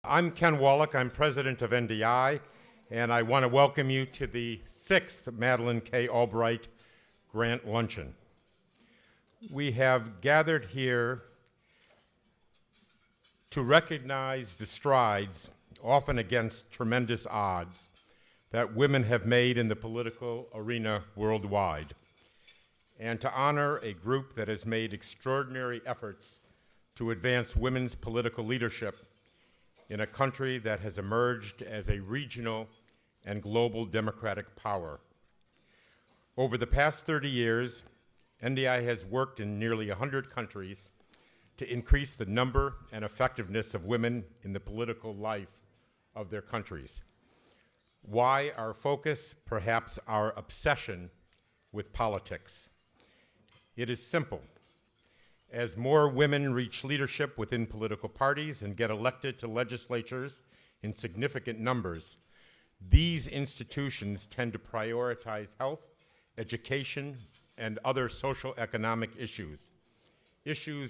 I'm Ken Wollack. I'm president of NDI, and I want to welcome you to the 6th Madeleine K. Albright Grant Luncheon. We have gathered here to recognize the strides, often against tremendous odds, that women have made in the political arena worldwide, and to honor a group that has made extraordinary efforts to advance women's political leadership in a country that has emerged as a regional and global democratic power. Over the past 30 years, NDI has worked in nearly 100 countries to increase the number and effectiveness of women in the political life of their countries. Why our focus? Perhaps our obsession with politics. It is simple. As more women reach leadership within political parties and get elected to legislatures in significant numbers, these institutions tend to prioritize health, education, and other social economic issues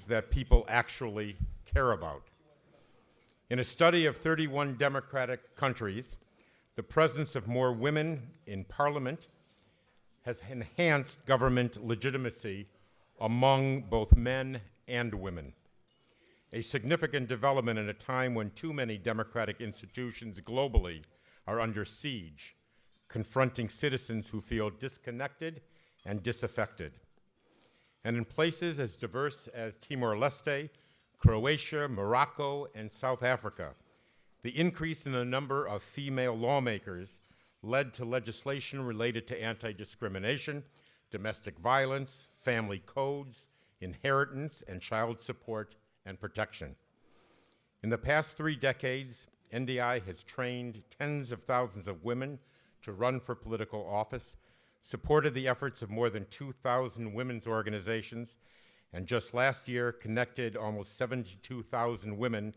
that people actually care about. In a study of 31 democratic countries, the presence of more women in parliament has enhanced government legitimacy among both men and women, a significant development in a time when too many democratic institutions globally are under siege, confronting citizens who feel disconnected and disaffected. And in places as diverse as Timor-Leste, Croatia, Morocco, and South Africa, the increase in the number of female lawmakers led to legislation related to anti-discrimination, domestic violence, family codes, inheritance, and child support and protection. In the past 3 decades, NDI has trained tens of thousands of women to run for political office, supported the efforts of more than 2,000 women's organizations, and just last year connected almost 72,000 women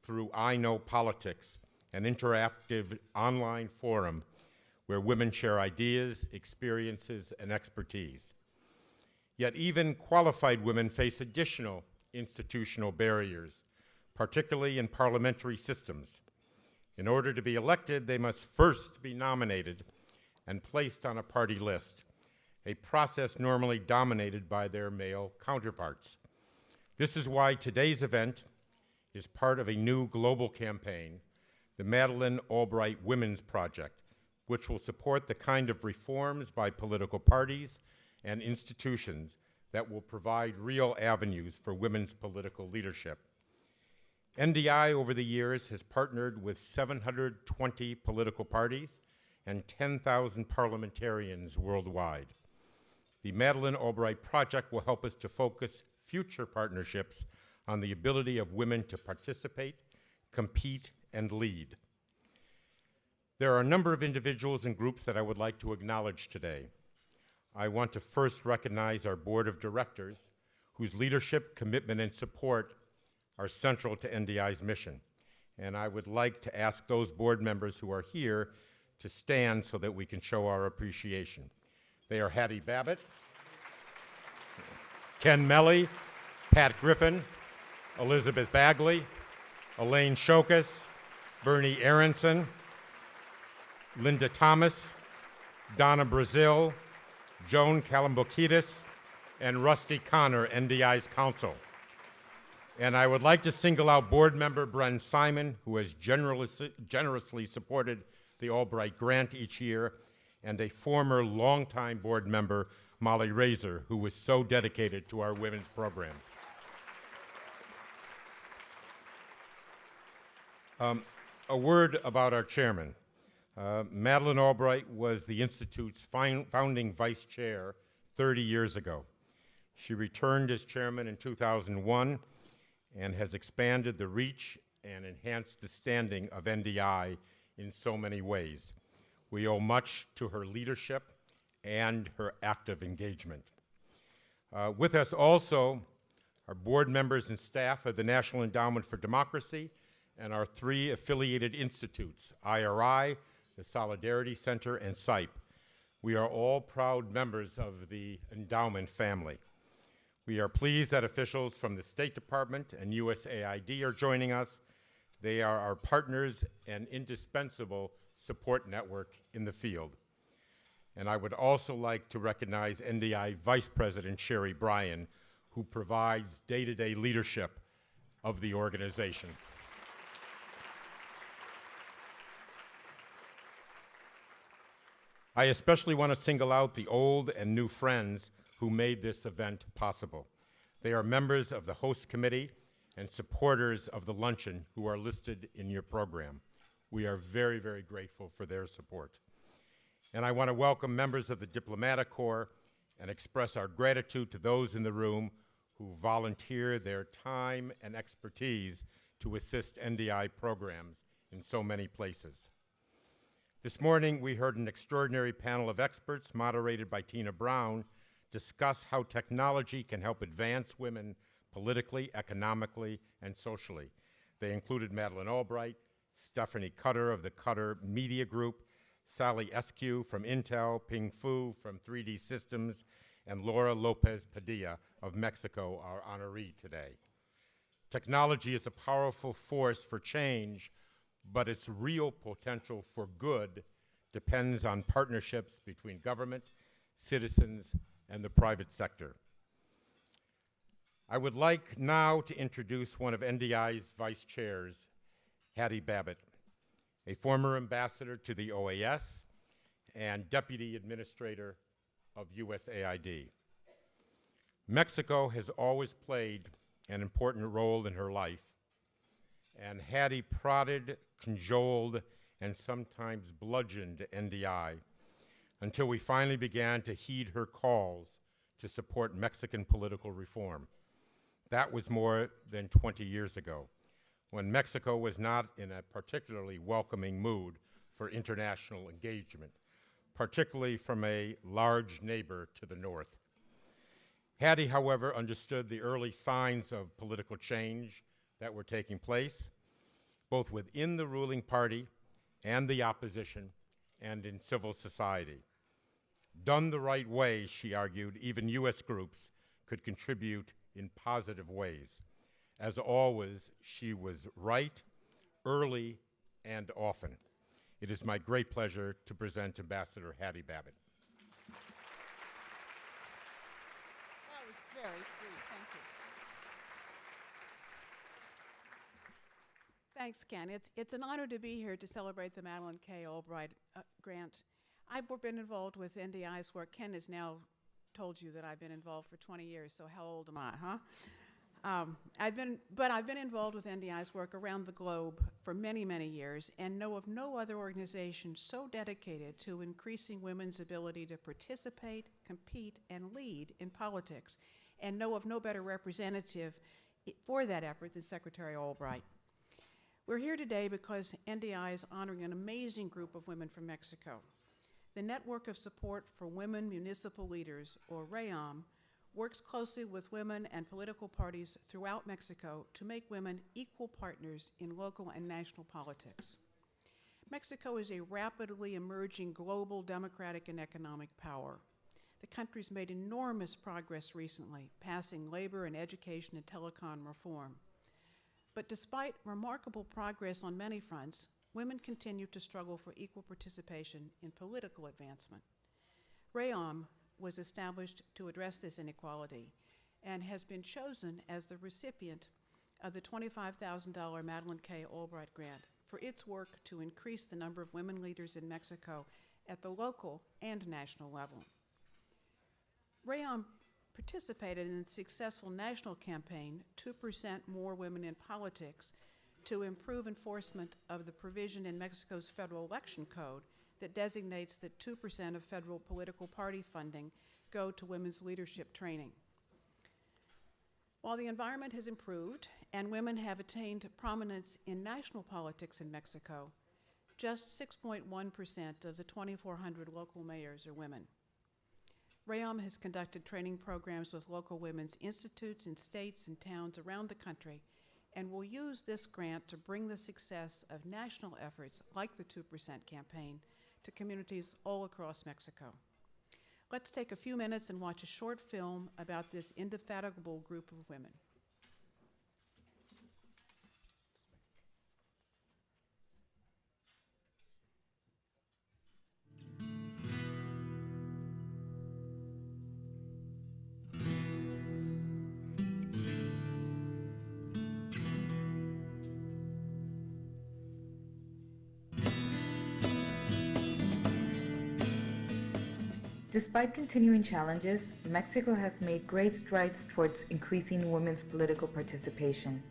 through I Know Politics, an interactive online forum where women share ideas, experiences, and expertise. Yet even qualified women face additional institutional barriers, particularly in parliamentary systems. In order to be elected, they must first be nominated and placed on a party list, a process normally dominated by their male counterparts. This is why today's event is part of a new global campaign, the Madeleine Albright Women's Project, which will support the kind of reforms by political parties and institutions that will provide real avenues for women's political leadership. NDI over the years has partnered with 720 political parties and 10,000 parliamentarians worldwide. The Madeleine Albright Project will help us to focus future partnerships on the ability of women to participate, compete, and lead. There are a number of individuals and groups that I would like to acknowledge today. I want to first recognize our board of directors, whose leadership, commitment, and support are central to NDI's mission. And I would like to ask those board members who are here to stand so that we can show our appreciation. They are Hattie Babbitt, Ken Melly, Pat Griffin, Elizabeth Bagley, Elaine Shokas, Bernie Aronson, Linda Thomas, Donna Brazil, Joan Kalambokidis, and Rusty Connor, NDI's counsel. And I would like to single out board member Bren Simon, who has generously supported the Albright Grant each year, and a former longtime board member, Molly Razor, who was so dedicated to our women's programs. A word about our chairman. Madeleine Albright was the Institute's founding vice chair 30 years ago. She returned as chairman in 2001 and has expanded the reach and enhanced the standing of NDI in so many ways. We owe much to her leadership and her active engagement. With us also are board members and staff of the National Endowment for Democracy and our 3 affiliated institutes, IRI, the Solidarity Center, and SIPE. We are all proud members of the endowment family. We are pleased that officials from the State Department and USAID are joining us. They are our partners and indispensable support network in the field. And I would also like to recognize NDI Vice President Sherry Bryan, who provides day-to-day leadership of the organization. I especially want to single out the old and new friends who made this event possible. They are members of the host committee and supporters of the luncheon who are listed in your program. We are very, very grateful for their support. And I want to welcome members of the Diplomatic Corps and express our gratitude to those in the room who volunteer their time and expertise to assist NDI programs in so many places. This morning, we heard an extraordinary panel of experts moderated by Tina Brown discuss how technology can help advance women politically, economically, and socially. They included Madeleine Albright, Stephanie Cutter of the Cutter Media Group, Sally Eskew from Intel, Ping Fu from 3D Systems, and Laura Lopez Padilla of Mexico, our honoree today. Technology is a powerful force for change, but its real potential for good depends on partnerships between government, citizens, and the private sector. I would like now to introduce one of NDI's vice chairs, Hattie Babbitt, a former ambassador to the OAS and deputy administrator of USAID. Mexico has always played an important role in her life, and Hattie prodded, cajoled, and sometimes bludgeoned NDI until we finally began to heed her calls to support Mexican political reform. That was more than 20 years ago, when Mexico was not in a particularly welcoming mood for international engagement, particularly from a large neighbor to the north. Hattie, however, understood the early signs of political change that were taking place, both within the ruling party and the opposition, and in civil society. Done the right way, she argued, even US groups could contribute in positive ways. As always, she was right, early, and often. It is my great pleasure to present Ambassador Hattie Babbitt. That was very sweet, thank you. Thanks, Ken. It's an honor to be here to celebrate the Madeleine K. Albright Grant. I've been involved with NDI's work. Ken has now told you that I've been involved for 20 years, so how old am I, huh? I've been involved with NDI's work around the globe for many, many years and know of no other organization so dedicated to increasing women's ability to participate, compete, and lead in politics, and know of no better representative for that effort than Secretary Albright. We're here today because NDI is honoring an amazing group of women from Mexico. The Network of Support for Women Municipal Leaders, or REAMM, works closely with women and political parties throughout Mexico to make women equal partners in local and national politics. Mexico is a rapidly emerging global democratic and economic power. The country's made enormous progress recently, passing labor and education and telecom reform. But despite remarkable progress on many fronts, women continue to struggle for equal participation in political advancement. REAMM was established to address this inequality and has been chosen as the recipient of the $25,000 Madeleine K. Albright Grant for its work to increase the number of women leaders in Mexico at the local and national level. REAMM participated in the successful national campaign, 2% More Women in Politics, to improve enforcement of the provision in Mexico's federal election code that designates that 2% of federal political party funding go to women's leadership training. While the environment has improved and women have attained prominence in national politics in Mexico, just 6.1% of the 2,400 local mayors are women. REAMM has conducted training programs with local women's institutes in states and towns around the country and will use this grant to bring the success of national efforts like the 2% campaign to communities all across Mexico. Let's take a few minutes and watch a short film about this indefatigable group of women. Despite continuing challenges, Mexico has made great strides towards increasing women's political participation.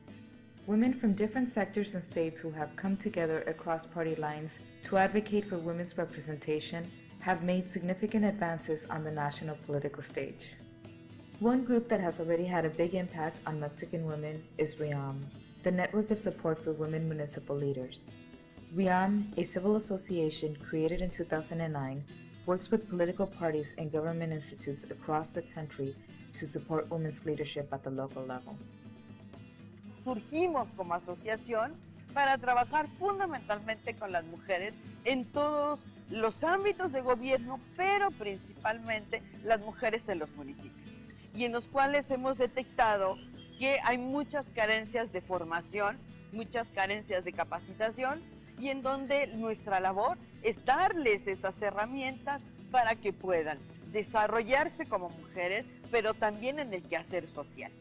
Women from different sectors and states who have come together across party lines to advocate for women's representation have made significant advances on the national political stage. One group that has already had a big impact on Mexican women is REAMM, the Network of Support for Women Municipal Leaders. REAMM, a civil association created in 2009, works with political parties and government institutes across the country to support women's leadership at the local level. Surgimos como asociación para trabajar fundamentalmente con las mujeres en todos los ámbitos de gobierno, pero principalmente las mujeres en los municipios, y en los cuales hemos detectado que hay muchas carencias de formación, muchas carencias de capacitación, y en donde nuestra labor es darles esas herramientas para que puedan desarrollarse como mujeres, pero también en el quehacer social.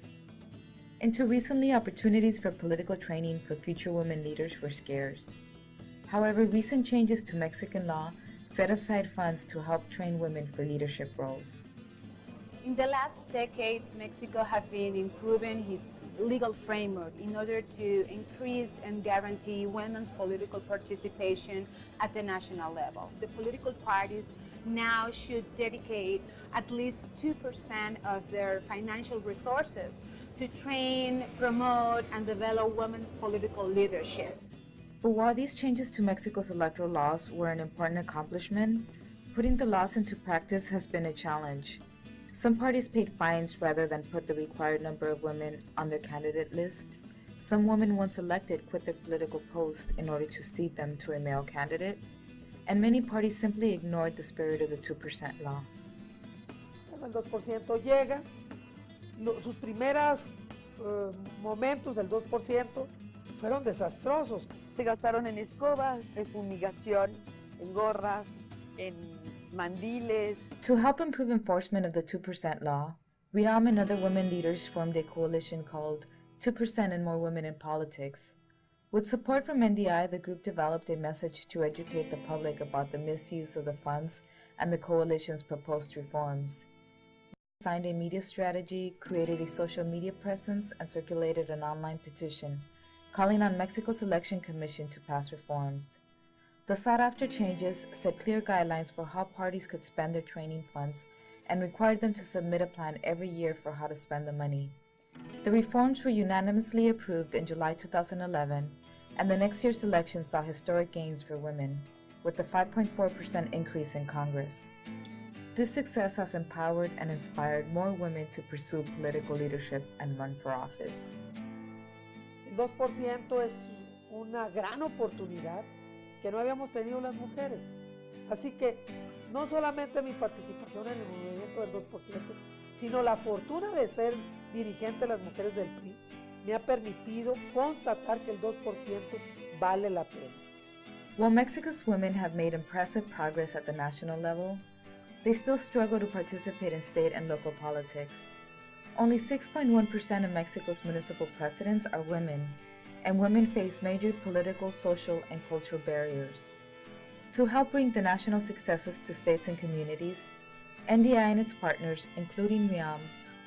Until recently, opportunities for political training for future women leaders were scarce. However, recent changes to Mexican law set aside funds to help train women for leadership roles. In the last decades, Mexico has been improving its legal framework in order to increase and guarantee women's political participation at the national level. The political parties now should dedicate at least 2% of their financial resources to train, promote, and develop women's political leadership. But while these changes to Mexico's electoral laws were an important accomplishment, putting the laws into practice has been a challenge. Some parties paid fines rather than put the required number of women on their candidate list. Some women once elected quit their political post in order to seat them to a male candidate. And many parties simply ignored the spirit of the 2% law. El 2% llega, sus primeros momentos del 2% fueron desastrosos. Se gastaron en escobas, en fumigación, en gorras, en mandiles. To help improve enforcement of the 2% law, REAMM and other women leaders formed a coalition called 2% and More Women in Politics. With support from NDI, the group developed a message to educate the public about the misuse of the funds and the coalition's proposed reforms. They signed a media strategy, created a social media presence, and circulated an online petition calling on Mexico's Election Commission to pass reforms. The sought-after changes set clear guidelines for how parties could spend their training funds and required them to submit a plan every year for how to spend the money. The reforms were unanimously approved in July 2011, and the next year's election saw historic gains for women, with a 5.4% increase in Congress. This success has empowered and inspired more women to pursue political leadership and run for office. El 2% es una gran oportunidad que no habíamos tenido las mujeres. Así que no solamente mi participación en el movimiento del 2%, sino la fortuna de ser dirigente de las mujeres del PRI me ha permitido constatar que el 2% vale la pena. While Mexico's women have made impressive progress at the national level, they still struggle to participate in state and local politics. Only 6.1% of Mexico's municipal presidents are women, and women face major political, social, and cultural barriers. To help bring the national successes to states and communities, NDI and its partners, including REAMM,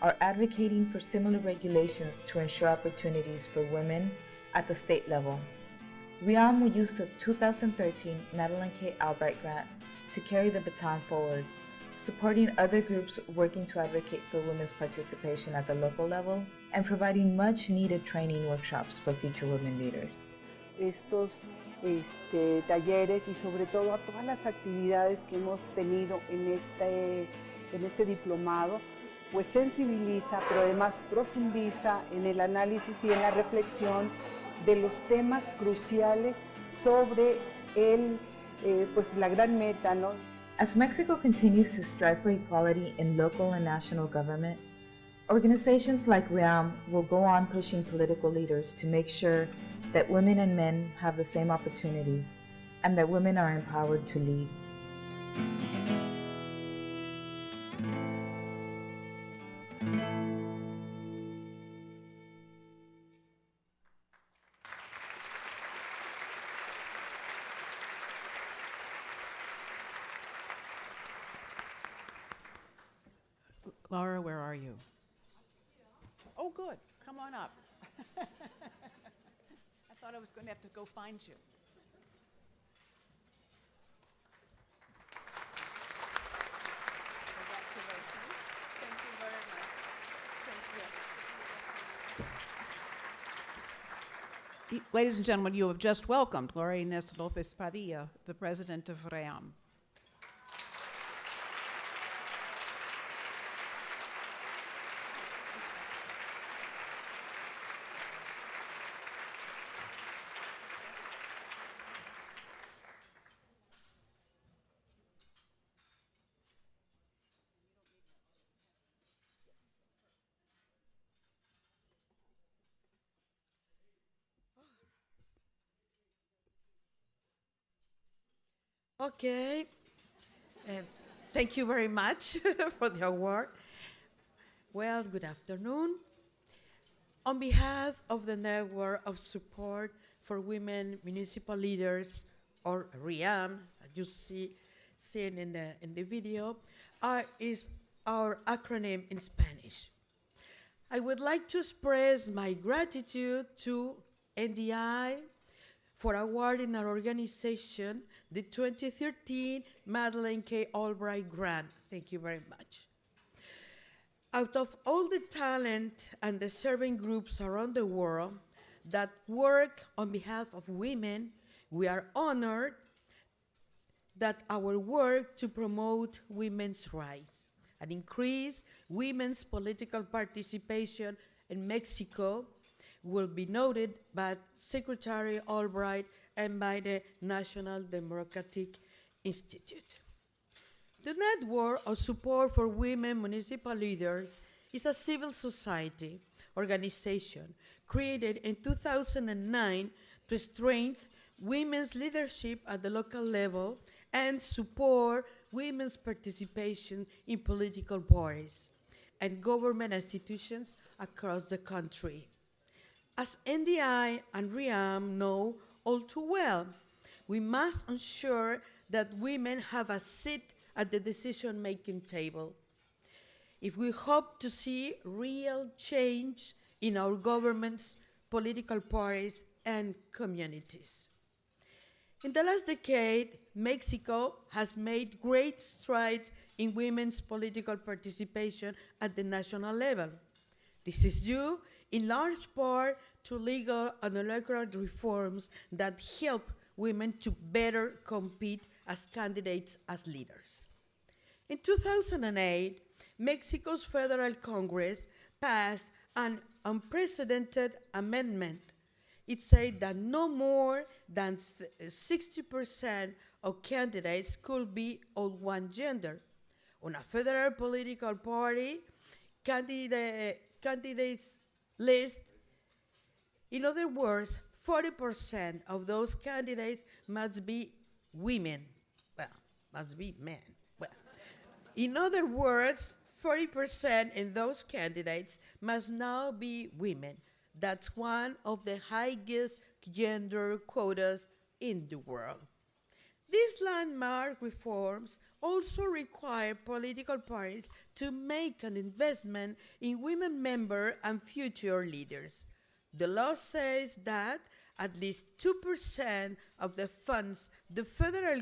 are advocating for similar regulations to ensure opportunities for women at the state level. REAMM will use the 2013 Madeleine K. Albright Grant to carry the baton forward, supporting other groups working to advocate for women's participation at the local level and providing much-needed training workshops for future women leaders. Estos talleres y sobre todo a todas las actividades que hemos tenido en este diplomado, pues sensibiliza, pero además profundiza en el análisis y en la reflexión de los temas cruciales sobre pues la gran meta, ¿no? As Mexico continues to strive for equality in local and national government, organizations like REAMM will go on pushing political leaders to make sure that women and men have the same opportunities and that women are empowered to lead. Laura, where are you? Oh, good. Come on up. I thought I was going to have to go find you. Congratulations. Thank you very much. Thank you. Ladies and gentlemen, you have just welcomed Laura Ines Lopez Padilla, the president of REAMM. Okay, thank you very much for the award. Well, good afternoon. On behalf of the Network of Support for Women Municipal Leaders, or REAMM, as you seen in the video, is our acronym in Spanish. I would like to express my gratitude to NDI for awarding our organization the 2013 Madeleine K. Albright Grant. Thank you very much. Out of all the talent and the serving groups around the world that work on behalf of women, we are honored that our work to promote women's rights and increase women's political participation in Mexico will be noted by Secretary Albright and by the National Democratic Institute. The Network of Support for Women Municipal Leaders is a civil society organization created in 2009 to strengthen women's leadership at the local level and support women's participation in political parties and government institutions across the country. As NDI and REAMM know all too well, we must ensure that women have a seat at the decision-making table. If we hope to see real change in our governments, political parties, and communities. In the last decade, Mexico has made great strides in women's political participation at the national level. This is due in large part to legal and electoral reforms that help women to better compete as candidates as leaders. In 2008, Mexico's Federal Congress passed an unprecedented amendment. It said that no more than 60% of candidates could be of one gender. On a federal political party candidates list, in other words, 40% of those candidates must be women. Well, must be men. Well, in other words, 40% in those candidates must now be women. That's one of the highest gender quotas in the world. These landmark reforms also require political parties to make an investment in women members and future leaders. The law says that at least 2% of the funds the federal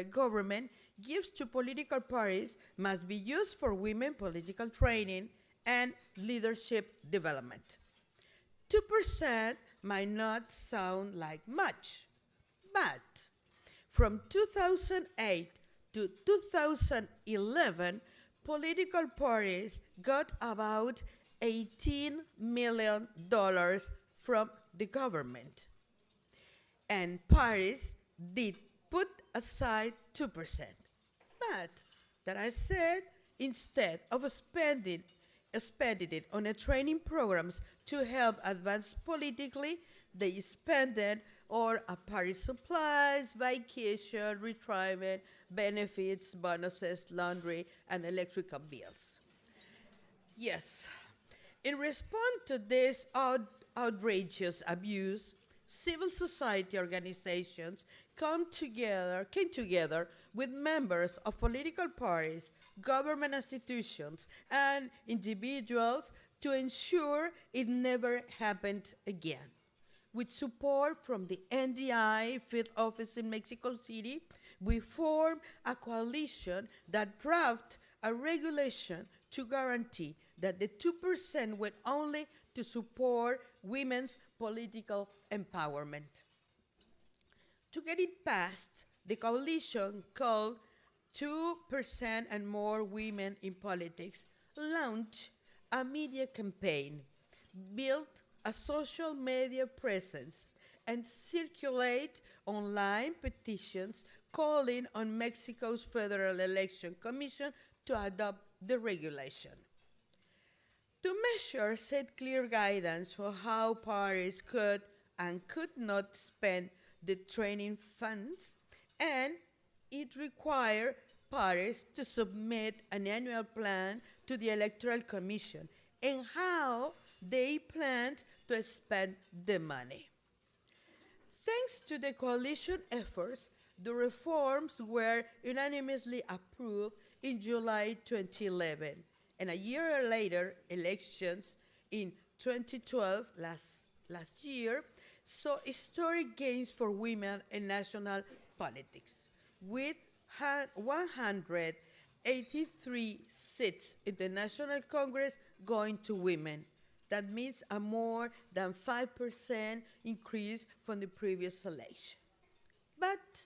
government gives to political parties must be used for women political training and leadership development. 2% might not sound like much, but from 2008 to 2011, political parties got about $18 million from the government. And parties did put aside 2%. But, that I said, instead of spending it on a training programs to help advance politically, they spend it on party supplies, vacation, retirement, benefits, bonuses, laundry, and electrical bills. Yes. In response to this outrageous abuse, civil society organizations came together with members of political parties, government institutions, and individuals to ensure it never happened again. With support from the NDI field office in Mexico City, we formed a coalition that drafted a regulation to guarantee that the 2% went only to support women's political empowerment. To get it passed, the coalition called 2% and More Women in Politics launched a media campaign, built a social media presence, and circulate online petitions calling on Mexico's Federal Election Commission to adopt the regulation. The measure set clear guidance for how parties could and could not spend the training funds, and it required parties to submit an annual plan to the Electoral Commission and how they planned to spend the money. Thanks to the coalition efforts, the reforms were unanimously approved in July 2011, and a year later, elections in 2012, last year, saw historic gains for women in national politics, with 183 seats in the National Congress going to women. That means a more than 5% increase from the previous election. But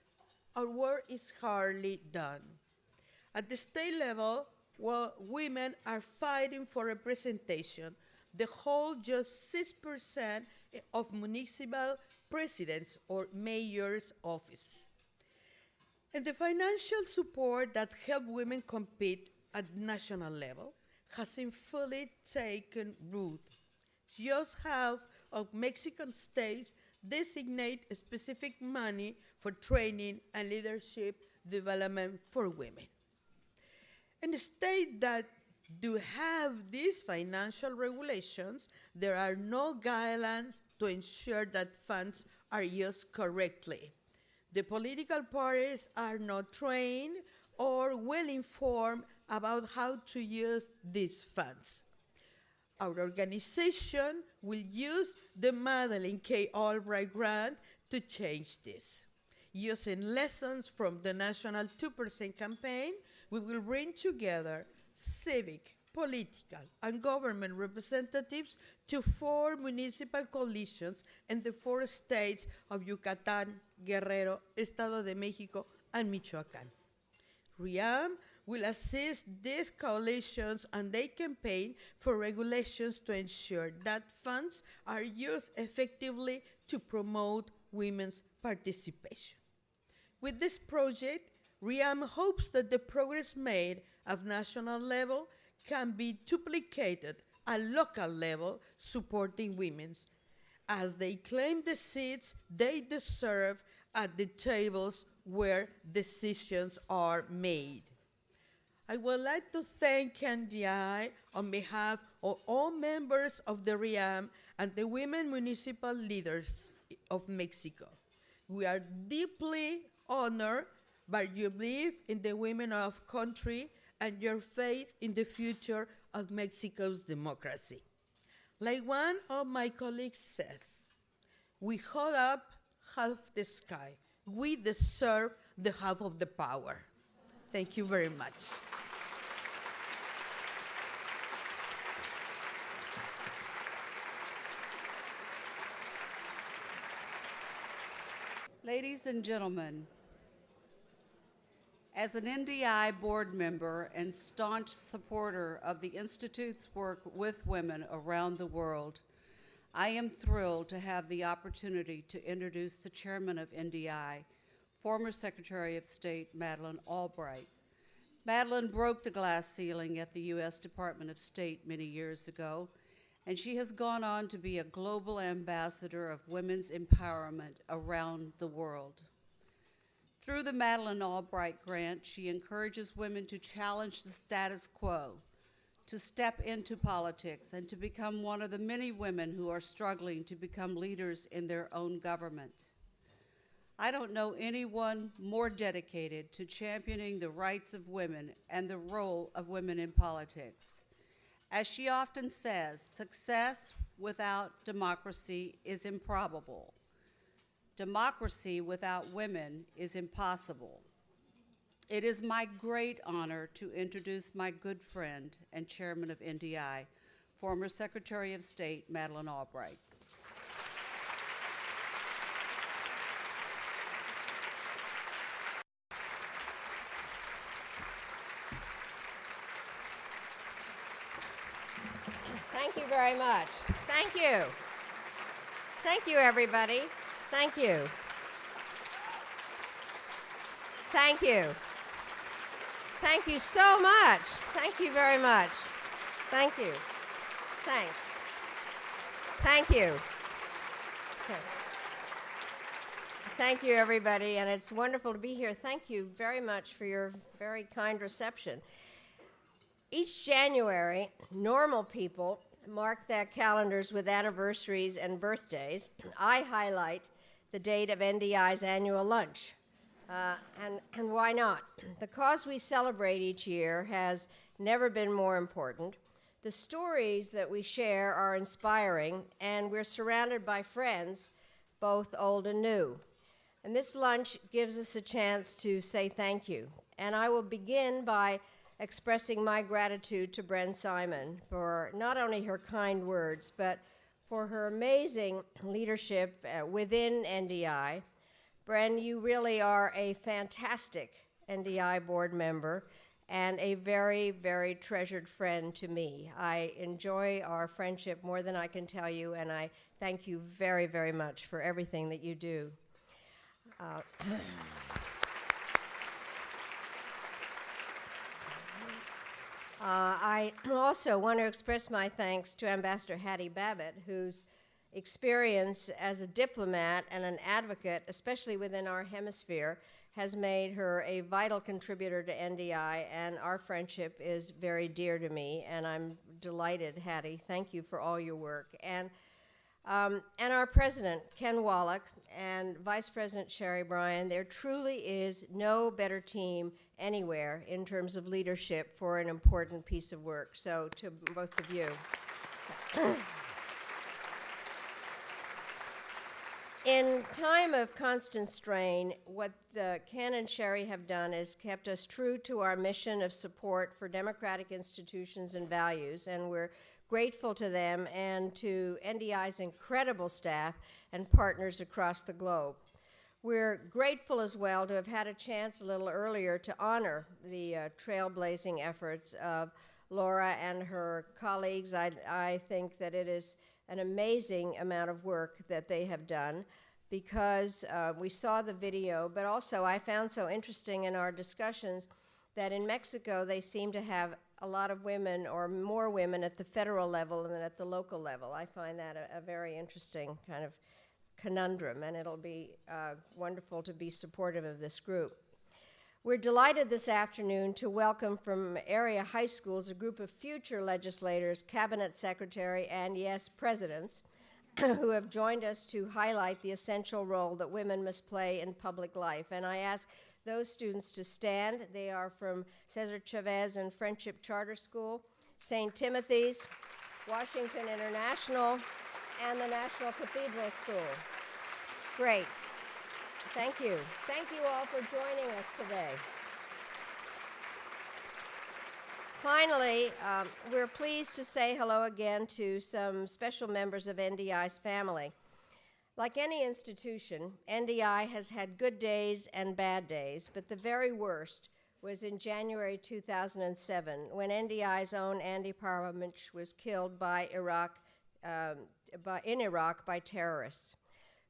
our work is hardly done. At the state level, while women are fighting for representation, they hold just 6% of municipal presidents or mayor's office. And the financial support that help women compete at national level hasn't fully taken root. Just half of Mexican states designate specific money for training and leadership development for women. In the states that do have these financial regulations, there are no guidelines to ensure that funds are used correctly. The political parties are not trained or well informed about how to use these funds. Our organization will use the Madeleine K. Albright Grant to change this. Using lessons from the National 2% campaign, we will bring together civic, political, and government representatives to form municipal coalitions in the 4 states of Yucatán, Guerrero, Estado de Mexico, and Michoacán. REAMM will assist these coalitions and they campaign for regulations to ensure that funds are used effectively to promote women's participation. With this project, REAMM hopes that the progress made at national level can be duplicated at local level, supporting women as they claim the seats they deserve at the tables where decisions are made. I would like to thank NDI on behalf of all members of the REAMM and the women municipal leaders of Mexico. We are deeply honored by your belief in the women of country and your faith in the future of Mexico's democracy. Like one of my colleagues says, we hold up half the sky. We deserve the half of the power. Thank you very much. Ladies and gentlemen, as an NDI board member and staunch supporter of the Institute's work with women around the world, I am thrilled to have the opportunity to introduce the chairman of NDI, former Secretary of State Madeleine Albright. Madeleine broke the glass ceiling at the U.S. Department of State many years ago, and she has gone on to be a global ambassador of women's empowerment around the world. Through the Madeleine Albright Grant, she encourages women to challenge the status quo, to step into politics, and to become one of the many women who are struggling to become leaders in their own government. I don't know anyone more dedicated to championing the rights of women and the role of women in politics. As she often says, success without democracy is improbable. Democracy without women is impossible. It is my great honor to introduce my good friend and chairman of NDI, former Secretary of State Madeleine Albright. Thank you very much. Thank you. Thank you, everybody. Thank you. Thank you. Thank you so much. Thank you very much. Thank you. Thanks. Thank you. Okay. Thank you, everybody, and it's wonderful to be here. Thank you very much for your very kind reception. Each January, normal people mark their calendars with anniversaries and birthdays. I highlight the date of NDI's annual lunch. And why not? The cause we celebrate each year has never been more important. The stories that we share are inspiring, and we're surrounded by friends, both old and new. And this lunch gives us a chance to say thank you. And I will begin by expressing my gratitude to Bren Simon for not only her kind words, but for her amazing leadership within NDI. Bren, you really are a fantastic NDI board member and a very, very treasured friend to me. I enjoy our friendship more than I can tell you, and I thank you very, very much for everything that you do. I also want to express my thanks to Ambassador Hattie Babbitt, whose experience as a diplomat and an advocate, especially within our hemisphere, has made her a vital contributor to NDI, and our friendship is very dear to me, and I'm delighted, Hattie. Thank you for all your work. And our president, Ken Wollack, and Vice President Sherry Bryan, there truly is no better team anywhere in terms of leadership for an important piece of work. So to both of you. In time of constant strain, what Ken and Sherry have done is kept us true to our mission of support for democratic institutions and values, and we're grateful to them and to NDI's incredible staff and partners across the globe. We're grateful as well to have had a chance a little earlier to honor the trailblazing efforts of Laura and her colleagues. I think that it is an amazing amount of work that they have done, because we saw the video, but also I found so interesting in our discussions that in Mexico they seem to have a lot of women, or more women, at the federal level than at the local level. I find that a very interesting kind of conundrum, and it'll be wonderful to be supportive of this group. We're delighted this afternoon to welcome from area high schools a group of future legislators, cabinet secretary, and yes, presidents, who have joined us to highlight the essential role that women must play in public life. And I ask those students to stand. They are from Cesar Chavez and Friendship Charter School, St. Timothy's, Washington International, and the National Cathedral School. Great. Thank you. Thank you all for joining us today. Finally, we're pleased to say hello again to some special members of NDI's family. Like any institution, NDI has had good days and bad days, but the very worst was in January 2007, when NDI's own Andi Parhamovich was killed in Iraq by terrorists.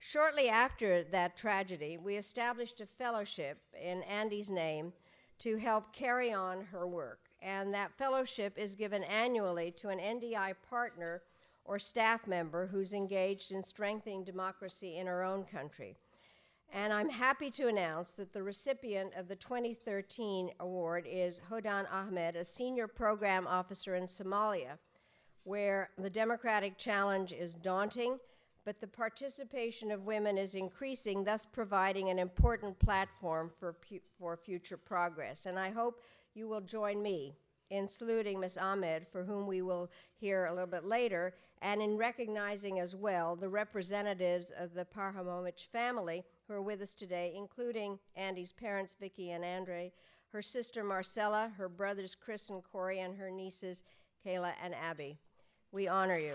Shortly after that tragedy, we established a fellowship in Andi's name to help carry on her work. And that fellowship is given annually to an NDI partner or staff member who's engaged in strengthening democracy in her own country. And I'm happy to announce that the recipient of the 2013 award is Hodan Ahmed, a senior program officer in Somalia, where the democratic challenge is daunting, but the participation of women is increasing, thus providing an important platform for future progress. And I hope you will join me in saluting Ms. Ahmed, for whom we will hear a little bit later, and in recognizing as well the representatives of the Parhamovich family who are with us today, including Andi's parents, Vicky and Andre, her sister Marcella, her brothers Chris and Corey, and her nieces Kayla and Abby. We honor you.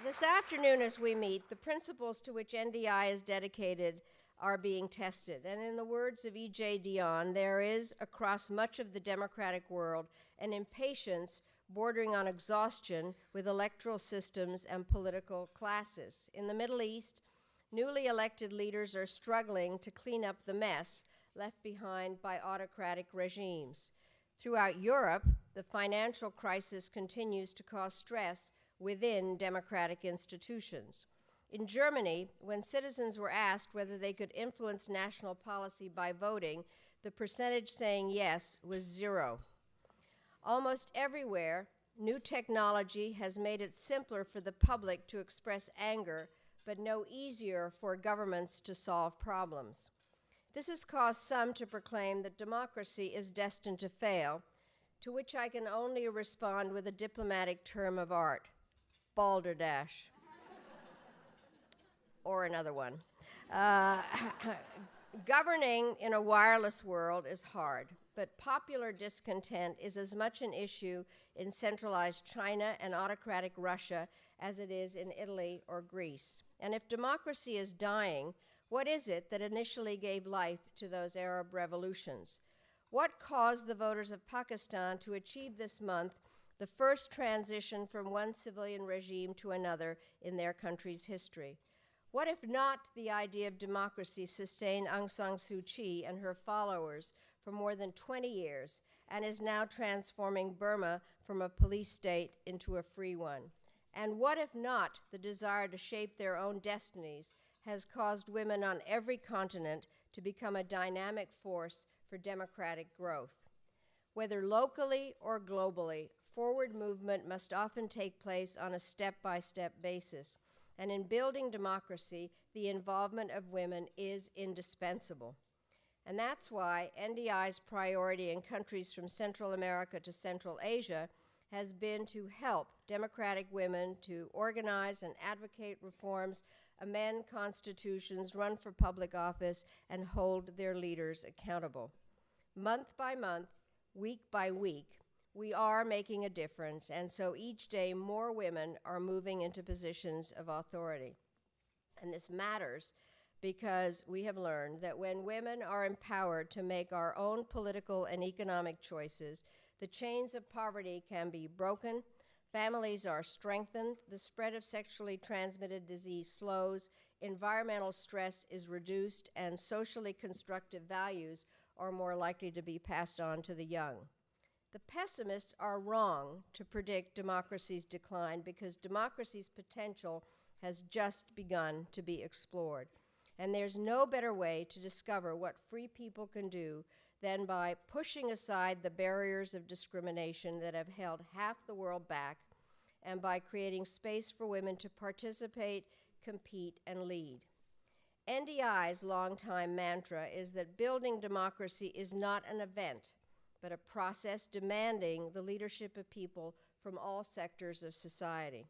This afternoon as we meet, the principles to which NDI is dedicated are being tested. And in the words of E.J. Dionne, there is, across much of the democratic world, an impatience bordering on exhaustion with electoral systems and political classes. In the Middle East, newly elected leaders are struggling to clean up the mess left behind by autocratic regimes. Throughout Europe, the financial crisis continues to cause stress within democratic institutions. In Germany, when citizens were asked whether they could influence national policy by voting, the percentage saying yes was 0. Almost everywhere, new technology has made it simpler for the public to express anger, but no easier for governments to solve problems. This has caused some to proclaim that democracy is destined to fail, to which I can only respond with a diplomatic term of art: balderdash. Or another one. Governing in a wireless world is hard, but popular discontent is as much an issue in centralized China and autocratic Russia as it is in Italy or Greece. And if democracy is dying, what is it that initially gave life to those Arab revolutions? What caused the voters of Pakistan to achieve this month the first transition from one civilian regime to another in their country's history? What if not the idea of democracy sustained Aung San Suu Kyi and her followers for more than 20 years and is now transforming Burma from a police state into a free one? And what if not the desire to shape their own destinies has caused women on every continent to become a dynamic force for democratic growth? Whether locally or globally, forward movement must often take place on a step-by-step basis. And in building democracy, the involvement of women is indispensable. And that's why NDI's priority in countries from Central America to Central Asia has been to help democratic women to organize and advocate reforms, amend constitutions, run for public office, and hold their leaders accountable. Month by month, week by week, we are making a difference, and so each day more women are moving into positions of authority. And this matters because we have learned that when women are empowered to make our own political and economic choices, the chains of poverty can be broken, families are strengthened, the spread of sexually transmitted disease slows, environmental stress is reduced, and socially constructive values are more likely to be passed on to the young. The pessimists are wrong to predict democracy's decline because democracy's potential has just begun to be explored. And there's no better way to discover what free people can do than by pushing aside the barriers of discrimination that have held half the world back and by creating space for women to participate, compete, and lead. NDI's longtime mantra is that building democracy is not an event, but a process demanding the leadership of people from all sectors of society.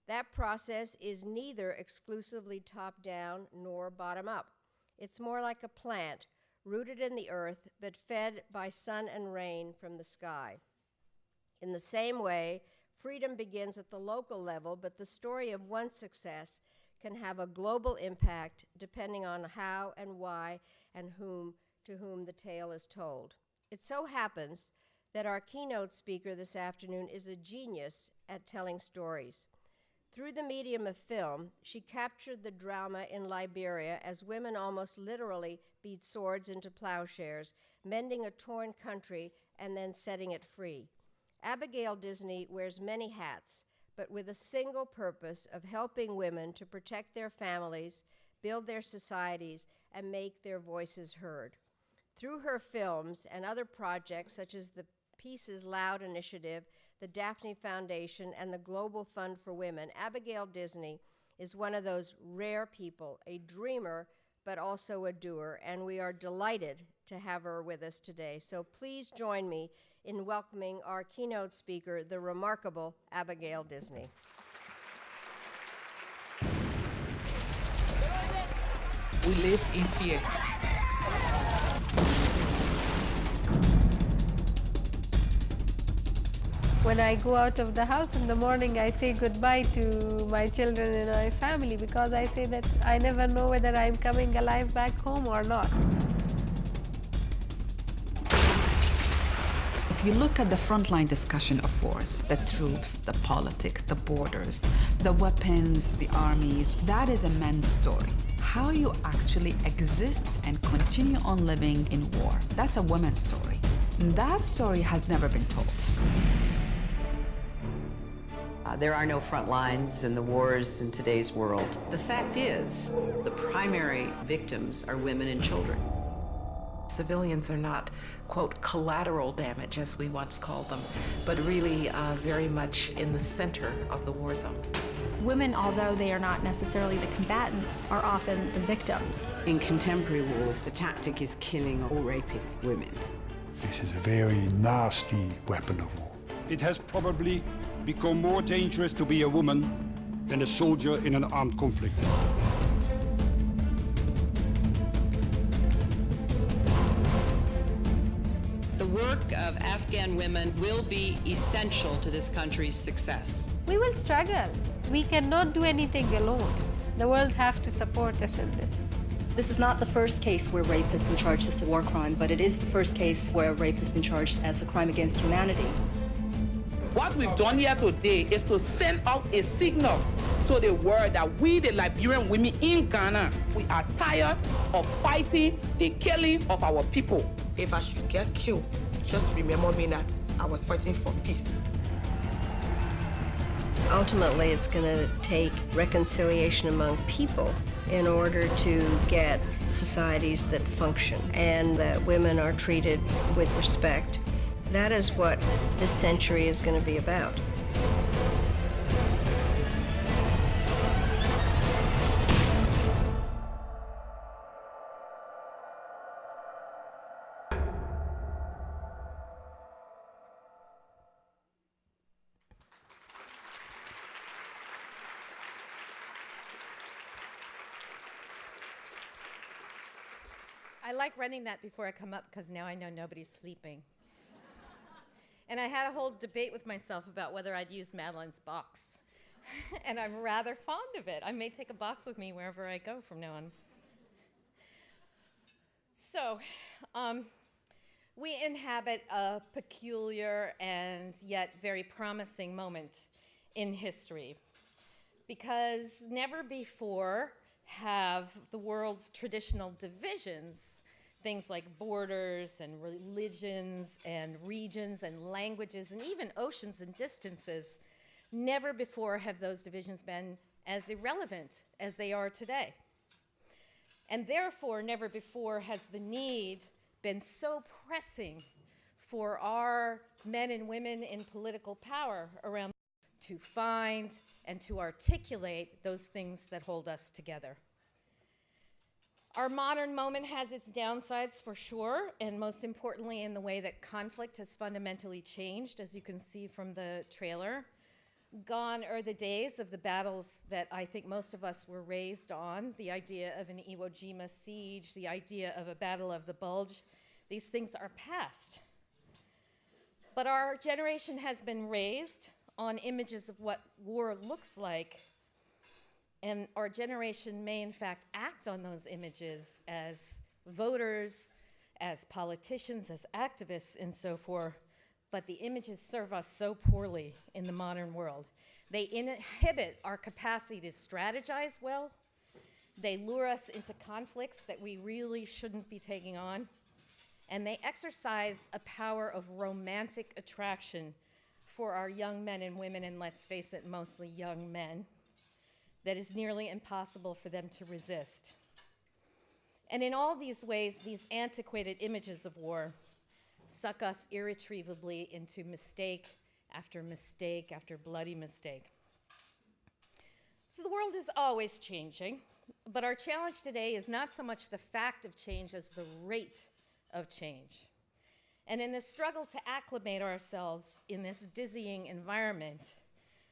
That process is neither exclusively top-down nor bottom-up. It's more like a plant rooted in the earth but fed by sun and rain from the sky. In the same way, freedom begins at the local level, but the story of one success can have a global impact depending on how and why and to whom the tale is told. It so happens that our keynote speaker this afternoon is a genius at telling stories. Through the medium of film, she captured the drama in Liberia as women almost literally beat swords into plowshares, mending a torn country and then setting it free. Abigail Disney wears many hats, but with a single purpose of helping women to protect their families, build their societies, and make their voices heard. Through her films and other projects such as the Peace is Loud initiative, the Daphne Foundation, and the Global Fund for Women, Abigail Disney is one of those rare people, a dreamer, but also a doer, and we are delighted to have her with us today. So please join me in welcoming our keynote speaker, the remarkable Abigail Disney. We live in fear. When I go out of the house in the morning, I say goodbye to my children and my family because I say that I never know whether I'm coming alive back home or not. If you look at the frontline discussion of wars, the troops, the politics, the borders, the weapons, the armies, that is a man's story. How you actually exist and continue on living in war, that's a woman's story. That story has never been told. There are no front lines in the wars in today's world. The fact is, the primary victims are women and children. Civilians are not, quote, collateral damage, as we once called them, but really very much in the center of the war zone. Women, although they are not necessarily the combatants, are often the victims. In contemporary wars, the tactic is killing or raping women. This is a very nasty weapon of war. It has probably become more dangerous to be a woman than a soldier in an armed conflict. The work of Afghan women will be essential to this country's success. We will struggle. We cannot do anything alone. The world have to support us in this. This is not the first case where rape has been charged as a war crime, but it is the first case where rape has been charged as a crime against humanity. What we've done here today is to send out a signal to the world that we, the Liberian women in Ghana, we are tired of fighting the killing of our people. If I should get killed, just remember me that I was fighting for peace. Ultimately, it's going to take reconciliation among people in order to get societies that function and that women are treated with respect. That is what this century is going to be about. I like running that before I come up because now I know nobody's sleeping. And I had a whole debate with myself about whether I'd use Madeleine's box. And I'm rather fond of it. I may take a box with me wherever I go from now on. So, we inhabit a peculiar and yet very promising moment in history, because never before have the world's traditional divisions, things like borders and religions and regions and languages and even oceans and distances, never before have those divisions been as irrelevant as they are today. And therefore, never before has the need been so pressing for our men and women in political power around to find and to articulate those things that hold us together. Our modern moment has its downsides for sure, and most importantly in the way that conflict has fundamentally changed, as you can see from the trailer. Gone are the days of the battles that I think most of us were raised on, the idea of an Iwo Jima siege, the idea of a Battle of the Bulge. These things are past. But our generation has been raised on images of what war looks like, and our generation may in fact act on those images as voters, as politicians, as activists, and so forth, but the images serve us so poorly in the modern world. They inhibit our capacity to strategize well. They lure us into conflicts that we really shouldn't be taking on. And they exercise a power of romantic attraction for our young men and women, and let's face it, mostly young men, that is nearly impossible for them to resist. And in all these ways, these antiquated images of war suck us irretrievably into mistake after bloody mistake. So the world is always changing, but our challenge today is not so much the fact of change as the rate of change. And in the struggle to acclimate ourselves in this dizzying environment,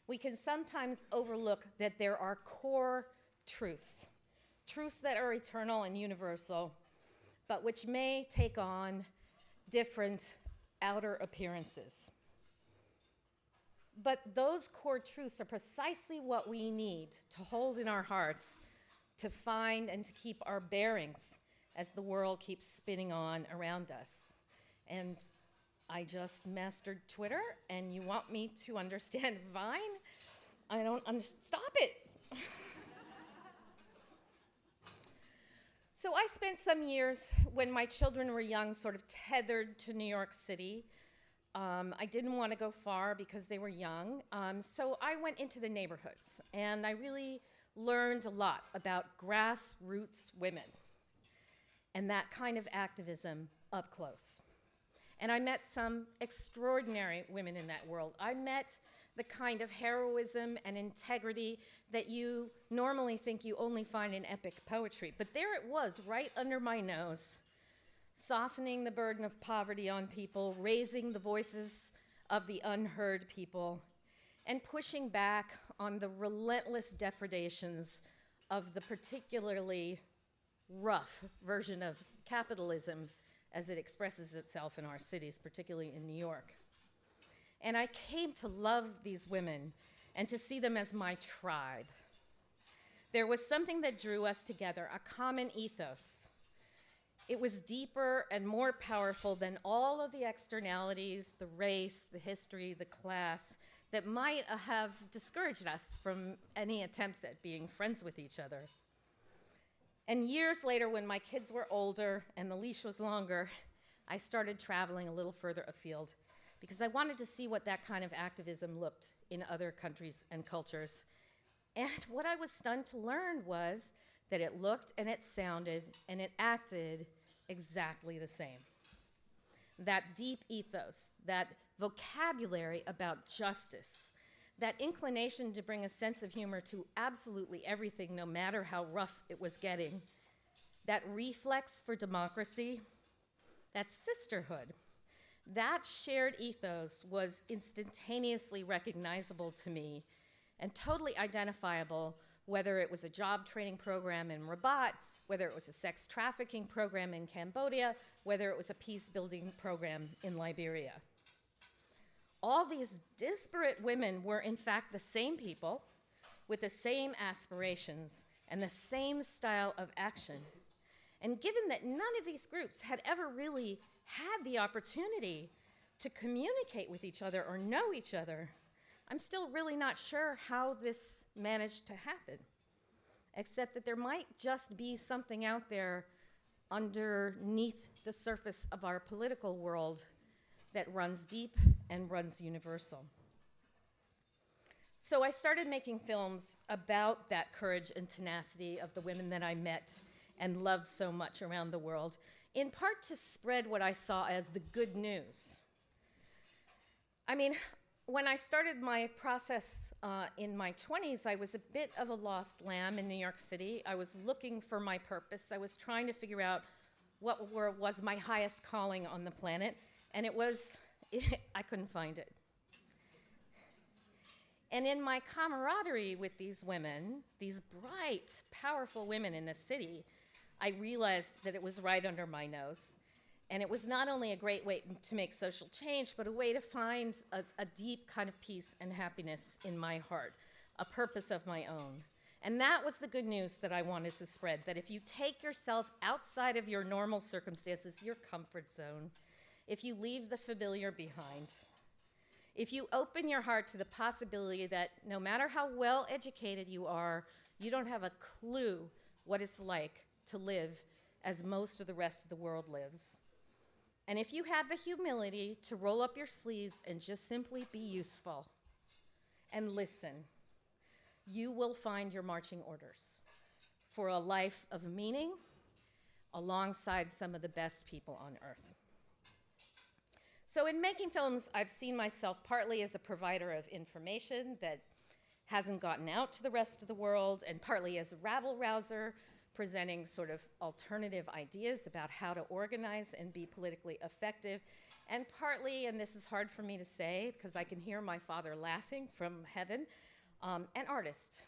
we can sometimes overlook that there are core truths, truths that are eternal and universal, but which may take on different outer appearances. But those core truths are precisely what we need to hold in our hearts, to find and to keep our bearings as the world keeps spinning on around us. And I just mastered Twitter, and you want me to understand Vine? I don't understand. Stop it. So I spent some years when my children were young sort of tethered to New York City. I didn't want to go far because they were young. So I went into the neighborhoods, and I really learned a lot about grassroots women and that kind of activism up close. And I met some extraordinary women in that world. I met the kind of heroism and integrity that you normally think you only find in epic poetry. But there it was, right under my nose, softening the burden of poverty on people, raising the voices of the unheard people, and pushing back on the relentless depredations of the particularly rough version of capitalism as it expresses itself in our cities, particularly in New York. And I came to love these women and to see them as my tribe. There was something that drew us together, a common ethos. It was deeper and more powerful than all of the externalities, the race, the history, the class, that might have discouraged us from any attempts at being friends with each other. And years later, when my kids were older and the leash was longer, I started traveling a little further afield because I wanted to see what that kind of activism looked in other countries and cultures. And what I was stunned to learn was that it looked and it sounded and it acted exactly the same. That deep ethos, that vocabulary about justice, that inclination to bring a sense of humor to absolutely everything, no matter how rough it was getting, that reflex for democracy, that sisterhood, that shared ethos was instantaneously recognizable to me and totally identifiable, whether it was a job training program in Rabat, whether it was a sex trafficking program in Cambodia, whether it was a peace building program in Liberia. All these disparate women were in fact the same people with the same aspirations and the same style of action. And given that none of these groups had ever really had the opportunity to communicate with each other or know each other, I'm still really not sure how this managed to happen, except that there might just be something out there underneath the surface of our political world that runs deep and runs universal. So I started making films about that courage and tenacity of the women that I met and loved so much around the world, in part to spread what I saw as the good news. I mean, when I started my process in my 20s, I was a bit of a lost lamb in New York City. I was looking for my purpose. I was trying to figure out what was my highest calling on the planet, and I couldn't find it. And in my camaraderie with these women, these bright, powerful women in the city, I realized that it was right under my nose. And it was not only a great way to make social change, but a way to find a deep kind of peace and happiness in my heart, a purpose of my own. And that was the good news that I wanted to spread, that if you take yourself outside of your normal circumstances, your comfort zone, if you leave the familiar behind, if you open your heart to the possibility that no matter how well educated you are, you don't have a clue what it's like to live as most of the rest of the world lives. And if you have the humility to roll up your sleeves and just simply be useful and listen, you will find your marching orders for a life of meaning, alongside some of the best people on earth. So in making films, I've seen myself partly as a provider of information that hasn't gotten out to the rest of the world, and partly as a rabble-rouser, presenting sort of alternative ideas about how to organize and be politically effective, and partly, and this is hard for me to say because I can hear my father laughing from heaven, an artist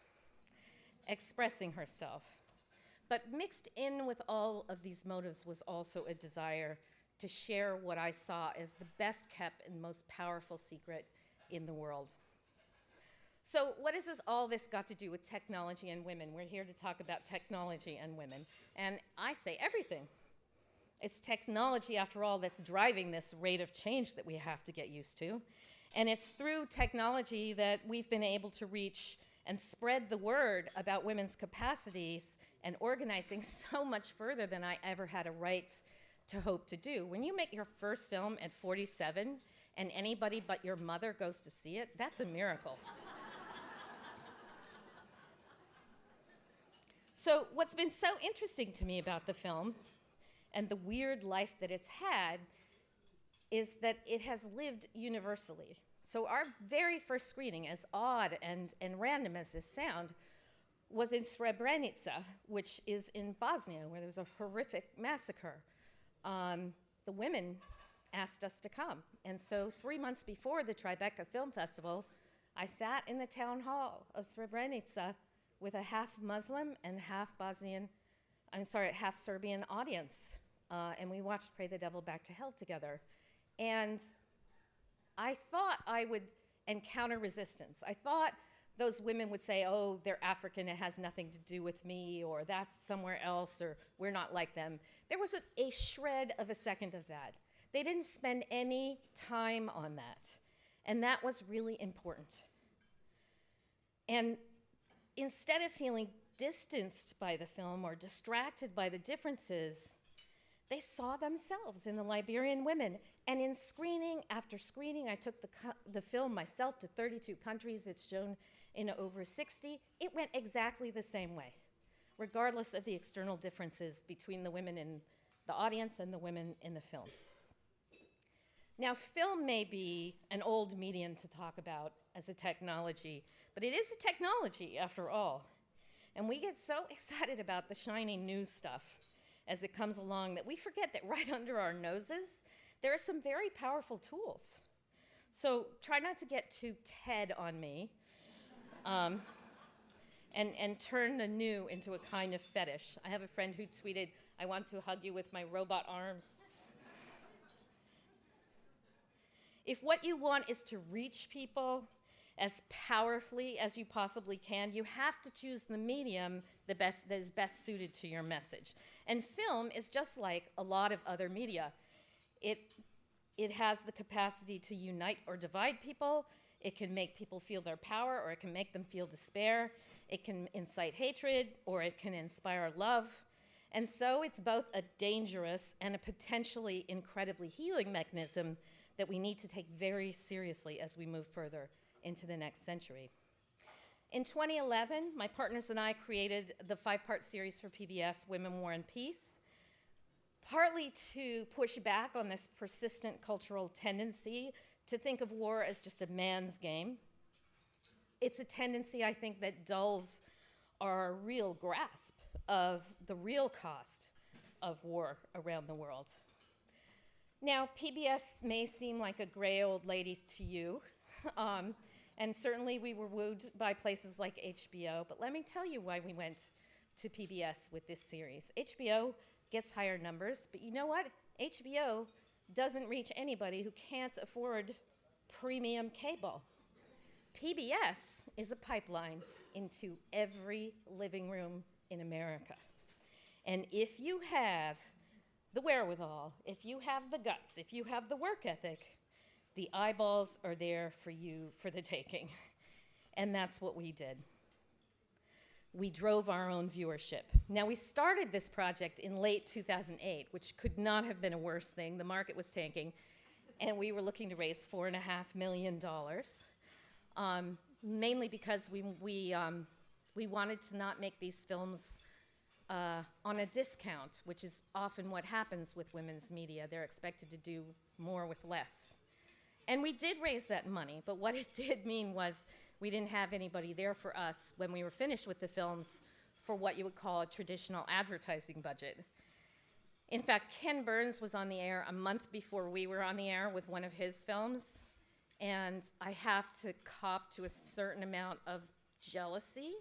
expressing herself. But mixed in with all of these motives was also a desire to share what I saw as the best kept and most powerful secret in the world. So what has all this got to do with technology and women? We're here to talk about technology and women. And I say everything. It's technology, after all, that's driving this rate of change that we have to get used to. And it's through technology that we've been able to reach and spread the word about women's capacities and organizing so much further than I ever had a right to hope to do. When you make your first film at 47 and anybody but your mother goes to see it, that's a miracle. So what's been so interesting to me about the film and the weird life that it's had is that it has lived universally. So our very first screening, as odd and random as this sound, was in Srebrenica, which is in Bosnia, where there was a horrific massacre. The women asked us to come. And so 3 months before the Tribeca Film Festival, I sat in the town hall of Srebrenica with a half Muslim and half Serbian audience. And we watched Pray the Devil Back to Hell together. And I thought I would encounter resistance. I thought those women would say, oh, they're African, it has nothing to do with me, or that's somewhere else, or we're not like them. There was a shred of a second of that. They didn't spend any time on that. And that was really important. And instead of feeling distanced by the film or distracted by the differences, they saw themselves in the Liberian women. And in screening after screening, I took the film myself to 32 countries. It's shown in over 60. It went exactly the same way, regardless of the external differences between the women in the audience and the women in the film. Now, film may be an old medium to talk about as a technology, but it is a technology after all. And we get so excited about the shiny new stuff as it comes along that we forget that right under our noses, there are some very powerful tools. So try not to get too TED on me and turn the new into a kind of fetish. I have a friend who tweeted, "I want to hug you with my robot arms." If what you want is to reach people as powerfully as you possibly can, you have to choose the medium that is best suited to your message. And film is just like a lot of other media. It has the capacity to unite or divide people. It can make people feel their power, or it can make them feel despair. It can incite hatred, or it can inspire love. And so it's both a dangerous and a potentially incredibly healing mechanism that we need to take very seriously as we move further into the next century. In 2011, my partners and I created the 5-part series for PBS, Women, War, and Peace, partly to push back on this persistent cultural tendency to think of war as just a man's game. It's a tendency, I think, that dulls our real grasp of the real cost of war around the world. Now, PBS may seem like a gray old lady to you, and certainly we were wooed by places like HBO, but let me tell you why we went to PBS with this series. HBO gets higher numbers, but you know what? HBO doesn't reach anybody who can't afford premium cable. PBS is a pipeline into every living room in America. And if you have the wherewithal, if you have the guts, if you have the work ethic, the eyeballs are there for you for the taking. And that's what we did. We drove our own viewership. Now, we started this project in late 2008, which could not have been a worse thing. The market was tanking, and we were looking to raise $4.5 million, mainly because we wanted to not make these films on a discount, which is often what happens with women's media. They're expected to do more with less. And we did raise that money, but what it did mean was we didn't have anybody there for us when we were finished with the films for what you would call a traditional advertising budget. In fact, Ken Burns was on the air a month before we were on the air with one of his films, and I have to cop to a certain amount of jealousy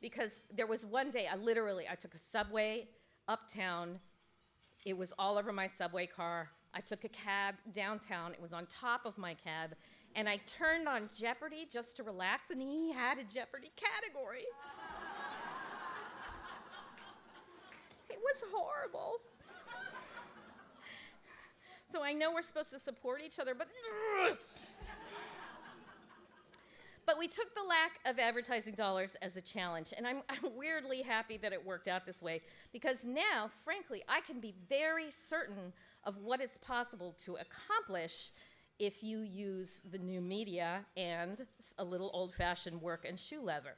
because there was one day I took a subway uptown. It was all over my subway car. I took a cab downtown. It was on top of my cab, and I turned on Jeopardy just to relax, and he had a Jeopardy category. It was horrible. So I know we're supposed to support each other, but we took the lack of advertising dollars as a challenge, and I'm weirdly happy that it worked out this way, because now, frankly, I can be very certain of what it's possible to accomplish if you use the new media and a little old-fashioned work and shoe leather.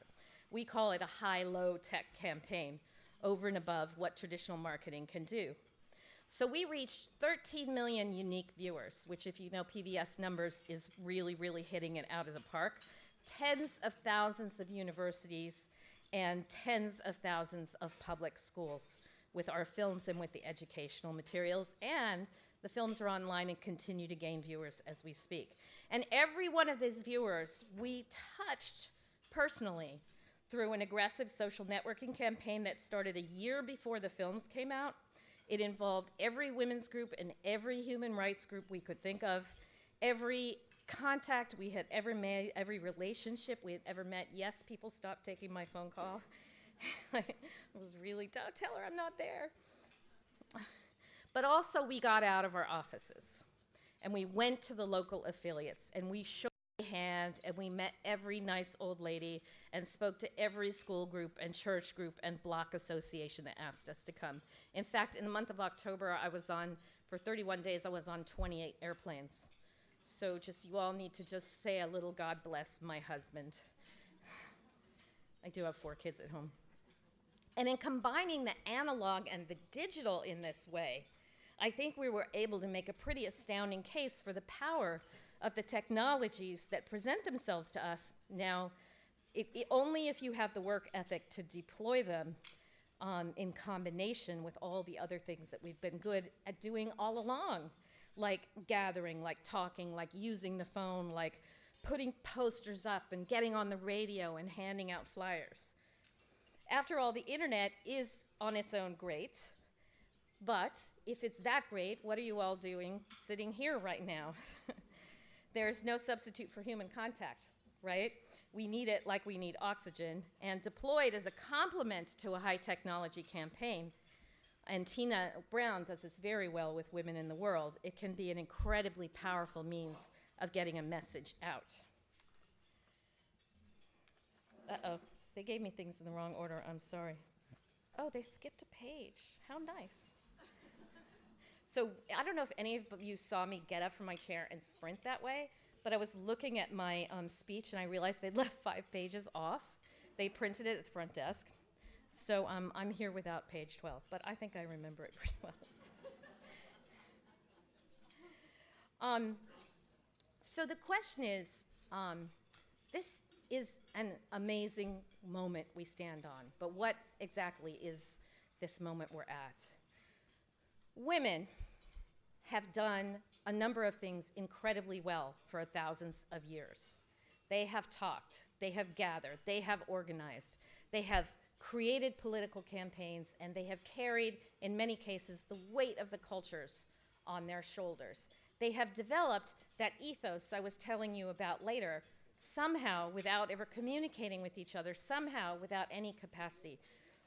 We call it a high-low tech campaign, over and above what traditional marketing can do. So we reached 13 million unique viewers, which, if you know PBS numbers, is really, really hitting it out of the park. Tens of thousands of universities and tens of thousands of public schools with our films and with the educational materials, and the films are online and continue to gain viewers as we speak. And every one of these viewers we touched personally through an aggressive social networking campaign that started a year before the films came out. It involved every women's group and every human rights group we could think of, every contact we had ever made, every relationship we had ever met. Yes, people stopped taking my phone call. It was really, don't tell her I'm not there. But also we got out of our offices and we went to the local affiliates and we shook hand and we met every nice old lady and spoke to every school group and church group and block association that asked us to come. In fact, in the month of October, for 31 days, I was on 28 airplanes. So you all need to just say a little God bless my husband. I do have 4 kids at home. And in combining the analog and the digital in this way, I think we were able to make a pretty astounding case for the power of the technologies that present themselves to us now, only if you have the work ethic to deploy them in combination with all the other things that we've been good at doing all along, like gathering, like talking, like using the phone, like putting posters up and getting on the radio and handing out flyers. After all, the internet is on its own great, but if it's that great, what are you all doing sitting here right now? There's no substitute for human contact, right? We need it like we need oxygen, and deployed as a complement to a high technology campaign, and Tina Brown does this very well with Women in the World, it can be an incredibly powerful means of getting a message out. Uh-oh, they gave me things in the wrong order, I'm sorry. Oh, they skipped a page, how nice. So I don't know if any of you saw me get up from my chair and sprint that way, but I was looking at my speech and I realized they'd left 5 pages off. They printed it at the front desk. So I'm here without page 12, but I think I remember it pretty well. So the question is, this is an amazing moment we stand on, but what exactly is this moment we're at? Women have done a number of things incredibly well for thousands of years. They have talked, they have gathered, they have organized, they have created political campaigns, and they have carried, in many cases, the weight of the cultures on their shoulders. They have developed that ethos I was telling you about later, somehow without ever communicating with each other, somehow without any capacity.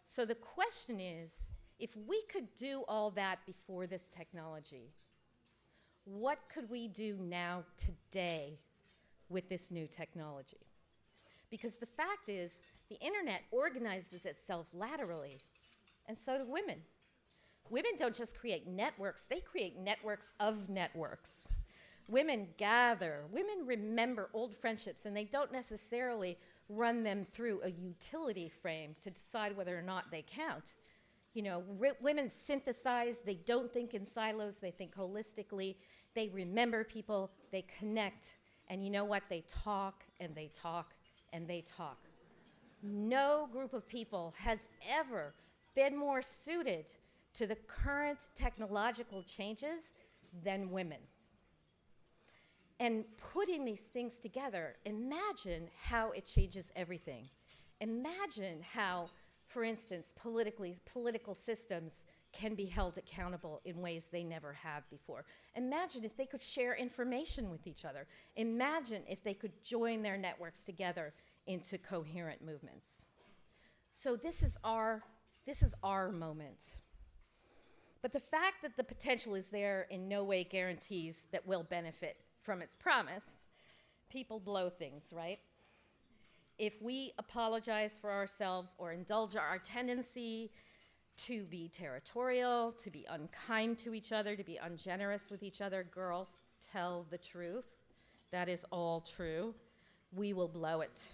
So the question is, if we could do all that before this technology, what could we do now, today, with this new technology? Because the fact is, the internet organizes itself laterally, and so do women. Women don't just create networks, they create networks of networks. Women gather, women remember old friendships, and they don't necessarily run them through a utility frame to decide whether or not they count. You know, women synthesize, they don't think in silos, they think holistically, they remember people, they connect, and you know what? They talk and they talk and they talk. No group of people has ever been more suited to the current technological changes than women. And putting these things together, imagine how it changes everything. Imagine how, for instance, political systems can be held accountable in ways they never have before. Imagine if they could share information with each other. Imagine if they could join their networks together into coherent movements. So this is our moment. But the fact that the potential is there in no way guarantees that we'll benefit from its promise. People blow things, right? If we apologize for ourselves or indulge our tendency to be territorial, to be unkind to each other, to be ungenerous with each other, girls, tell the truth. That is all true. We will blow it.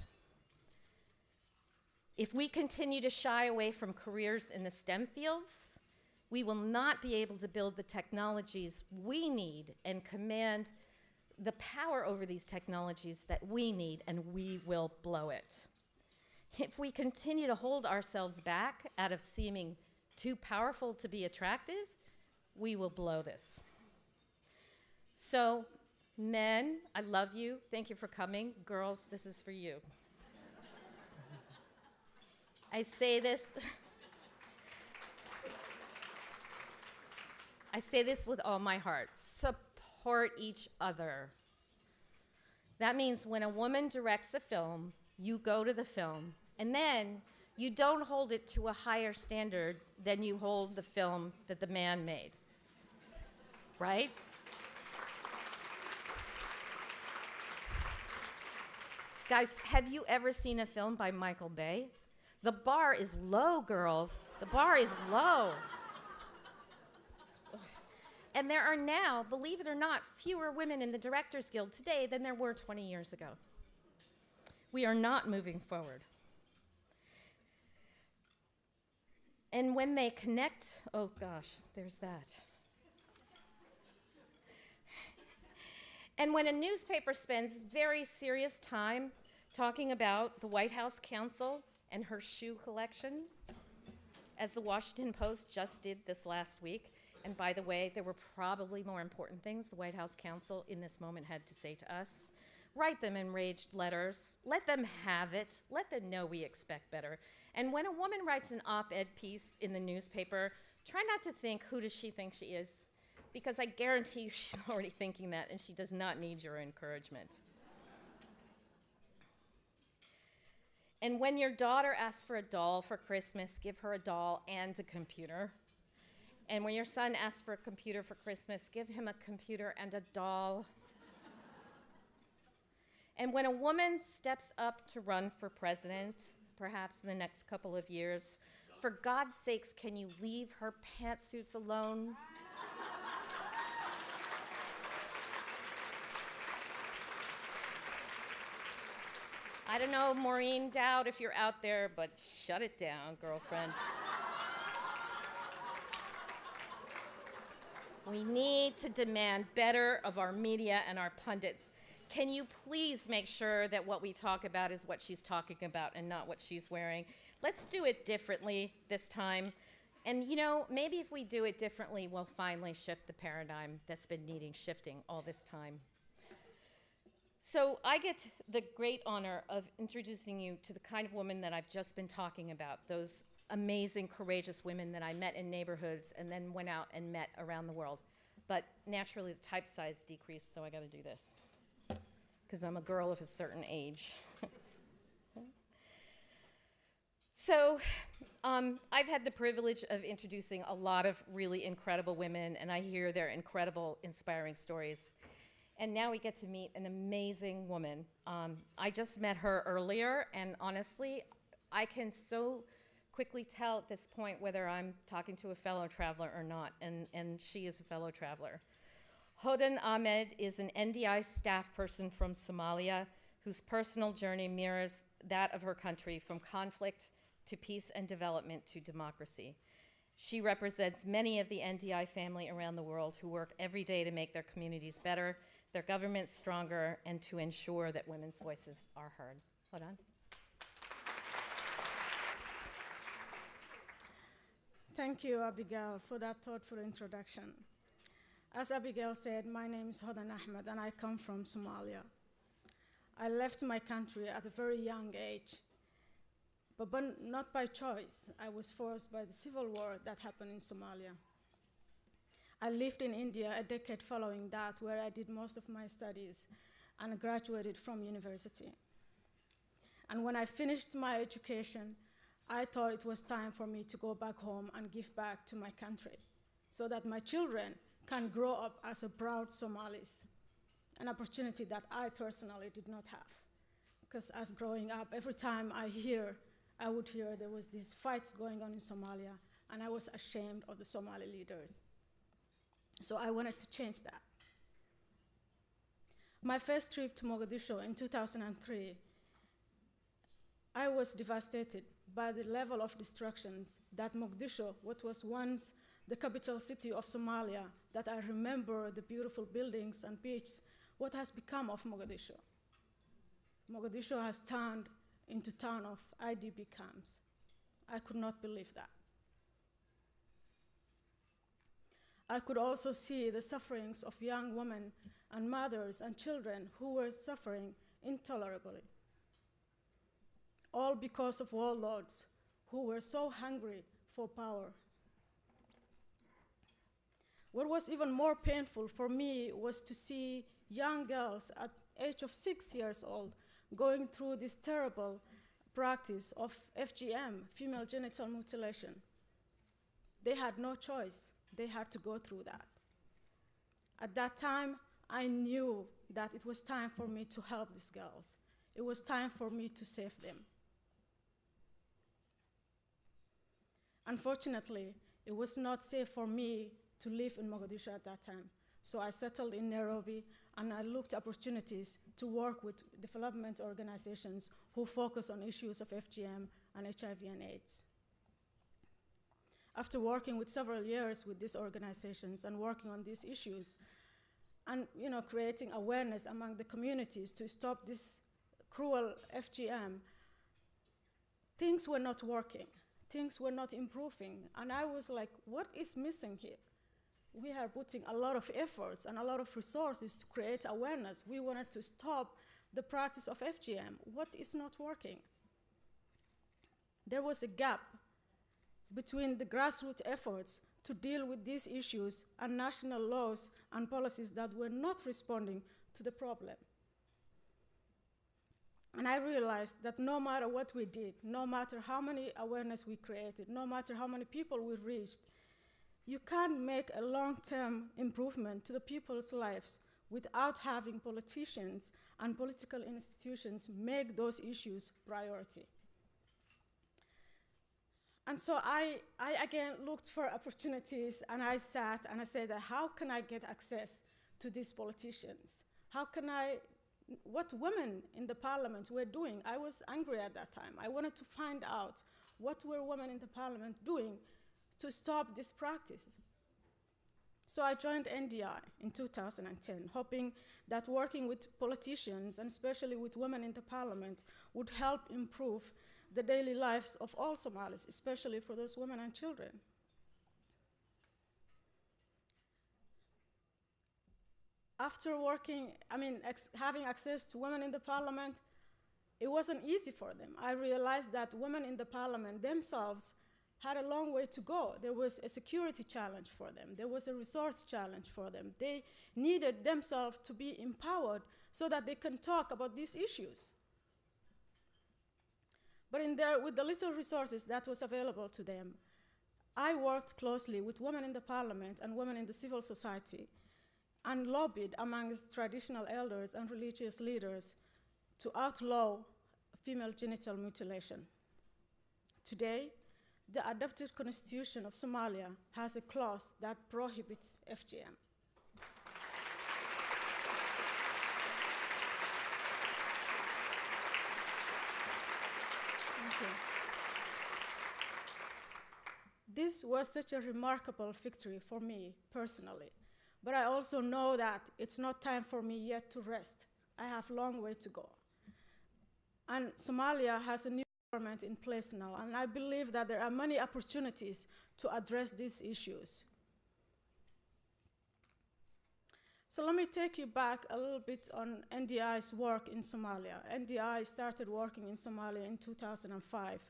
If we continue to shy away from careers in the STEM fields, we will not be able to build the technologies we need and command the power over these technologies that we need, and we will blow it. If we continue to hold ourselves back out of seeming too powerful to be attractive, we will blow this. So, men, I love you. Thank you for coming. Girls, this is for you. I say this with all my heart. Support each other. That means when a woman directs a film, you go to the film, and then you don't hold it to a higher standard than you hold the film that the man made. Right? Guys, have you ever seen a film by Michael Bay? The bar is low, girls. The bar is low. And there are now, believe it or not, fewer women in the Directors Guild today than there were 20 years ago. We are not moving forward. And when they connect, oh gosh, there's that. And when a newspaper spends very serious time talking about the White House counsel and her shoe collection, as the Washington Post just did this last week, and by the way, there were probably more important things the White House counsel in this moment had to say to us. Write them enraged letters. Let them have it. Let them know we expect better. And when a woman writes an op-ed piece in the newspaper, try not to think, who does she think she is? Because I guarantee you she's already thinking that, and she does not need your encouragement. And when your daughter asks for a doll for Christmas, give her a doll and a computer. And when your son asks for a computer for Christmas, give him a computer and a doll. And when a woman steps up to run for president, perhaps in the next couple of years, for God's sakes, can you leave her pantsuits alone? I don't know, Maureen Dowd, if you're out there, but shut it down, girlfriend. We need to demand better of our media and our pundits. Can you please make sure that what we talk about is what she's talking about and not what she's wearing? Let's do it differently this time. And you know, maybe if we do it differently, we'll finally shift the paradigm that's been needing shifting all this time. So I get the great honor of introducing you to the kind of woman that I've just been talking about, those amazing, courageous women that I met in neighborhoods and then went out and met around the world. But naturally, the type size decreased, so I gotta do this, because I'm a girl of a certain age. So I've had the privilege of introducing a lot of really incredible women, and I hear their incredible, inspiring stories. And now we get to meet an amazing woman. I just met her earlier, and honestly, I can so quickly tell at this point whether I'm talking to a fellow traveler or not, and she is a fellow traveler. Hodan Ahmed is an NDI staff person from Somalia whose personal journey mirrors that of her country from conflict to peace and development to democracy. She represents many of the NDI family around the world who work every day to make their communities better, their governments stronger, and to ensure that women's voices are heard. Hold on. Thank you, Abigail, for that thoughtful introduction. As Abigail said, my name is Hodan Ahmed, and I come from Somalia. I left my country at a very young age, but not by choice. I was forced by the civil war that happened in Somalia. I lived in India a decade following that, where I did most of my studies and graduated from university. And when I finished my education, I thought it was time for me to go back home and give back to my country so that my children can grow up as a proud Somalis, an opportunity that I personally did not have. Because as growing up, every time I would hear there was these fights going on in Somalia, and I was ashamed of the Somali leaders. So I wanted to change that. My first trip to Mogadishu in 2003, I was devastated by the level of destructions that Mogadishu, what was once the capital city of Somalia, that I remember the beautiful buildings and beaches, what has become of Mogadishu? Mogadishu has turned into a town of IDP camps. I could not believe that. I could also see the sufferings of young women and mothers and children who were suffering intolerably, all because of warlords who were so hungry for power. What was even more painful for me was to see young girls at the age of 6 years old going through this terrible practice of FGM, female genital mutilation. They had no choice. They had to go through that. At that time, I knew that it was time for me to help these girls. It was time for me to save them. Unfortunately, it was not safe for me to live in Mogadishu at that time. So I settled in Nairobi, and I looked at opportunities to work with development organizations who focus on issues of FGM and HIV and AIDS. After working with several years with these organizations and working on these issues, and creating awareness among the communities to stop this cruel FGM, things were not working. Things were not improving. And I was like, what is missing here? We are putting a lot of efforts and a lot of resources to create awareness. We wanted to stop the practice of FGM. What is not working? There was a gap between the grassroots efforts to deal with these issues and national laws and policies that were not responding to the problem. And I realized that no matter what we did, no matter how many awareness we created, no matter how many people we reached, you can't make a long-term improvement to the people's lives without having politicians and political institutions make those issues priority. And so I again looked for opportunities, and I sat and I said, how can I get access to these politicians? What women in the parliament were doing? I was angry at that time. I wanted to find out what were women in the parliament doing to stop this practice. So I joined NDI in 2010, hoping that working with politicians, and especially with women in the parliament, would help improve the daily lives of all Somalis, especially for those women and children. After having access to women in the parliament, it wasn't easy for them. I realized that women in the parliament themselves had a long way to go. There was a security challenge for them. There was a resource challenge for them. They needed themselves to be empowered so that they can talk about these issues. But with the little resources that was available to them, I worked closely with women in the parliament and women in the civil society and lobbied amongst traditional elders and religious leaders to outlaw female genital mutilation. Today, the adopted constitution of Somalia has a clause that prohibits FGM. this was such a remarkable victory for me personally. But I also know that it's not time for me yet to rest. I have a long way to go. And Somalia has a new government in place now, and I believe that there are many opportunities to address these issues. So let me take you back a little bit on NDI's work in Somalia. NDI started working in Somalia in 2005.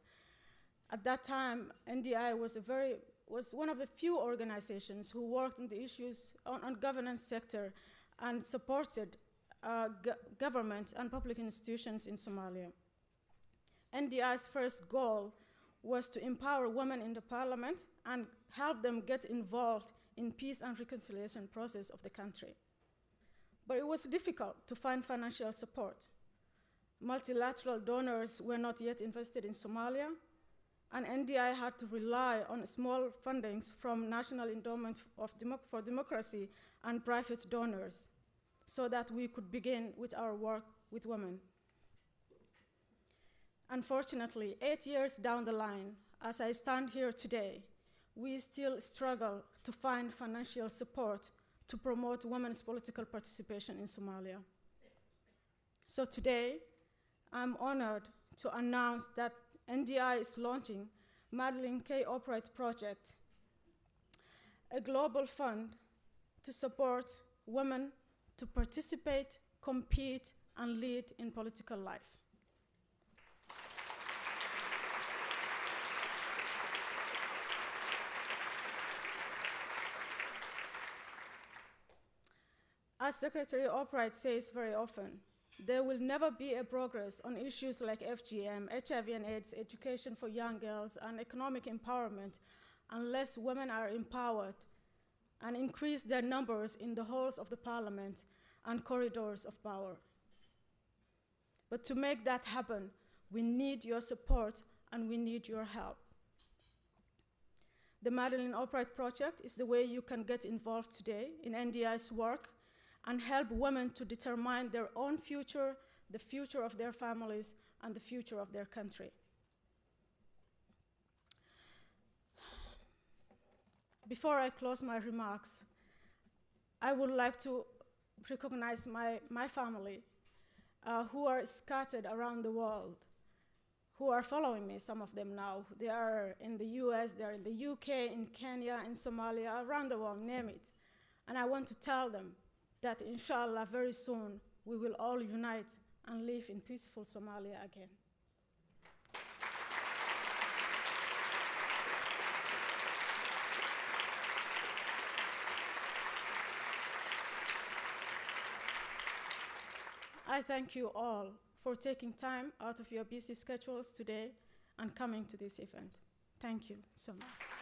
At that time, NDI was one of the few organizations who worked on the issues on governance sector and supported government and public institutions in Somalia. NDI's first goal was to empower women in the parliament and help them get involved in peace and reconciliation process of the country. But it was difficult to find financial support. Multilateral donors were not yet invested in Somalia, and NDI had to rely on small fundings from National Endowment for Democracy and private donors so that we could begin with our work with women. Unfortunately, 8 years down the line, as I stand here today, we still struggle to find financial support to promote women's political participation in Somalia. So today, I'm honored to announce that NDI is launching Madeleine K. Albright Project, a global fund to support women to participate, compete, and lead in political life. As Secretary Albright says very often, there will never be a progress on issues like FGM, HIV and AIDS, education for young girls, and economic empowerment unless women are empowered and increase their numbers in the halls of the parliament and corridors of power. But to make that happen, we need your support and we need your help. The Madeleine Albright Project is the way you can get involved today in NDI's work and help women to determine their own future, the future of their families, and the future of their country. Before I close my remarks, I would like to recognize my family who are scattered around the world, who are following me, some of them now. They are in the US, they are in the UK, in Kenya, in Somalia, around the world, name it. And I want to tell them that inshallah very soon we will all unite and live in peaceful Somalia again. I thank you all for taking time out of your busy schedules today and coming to this event. Thank you so much.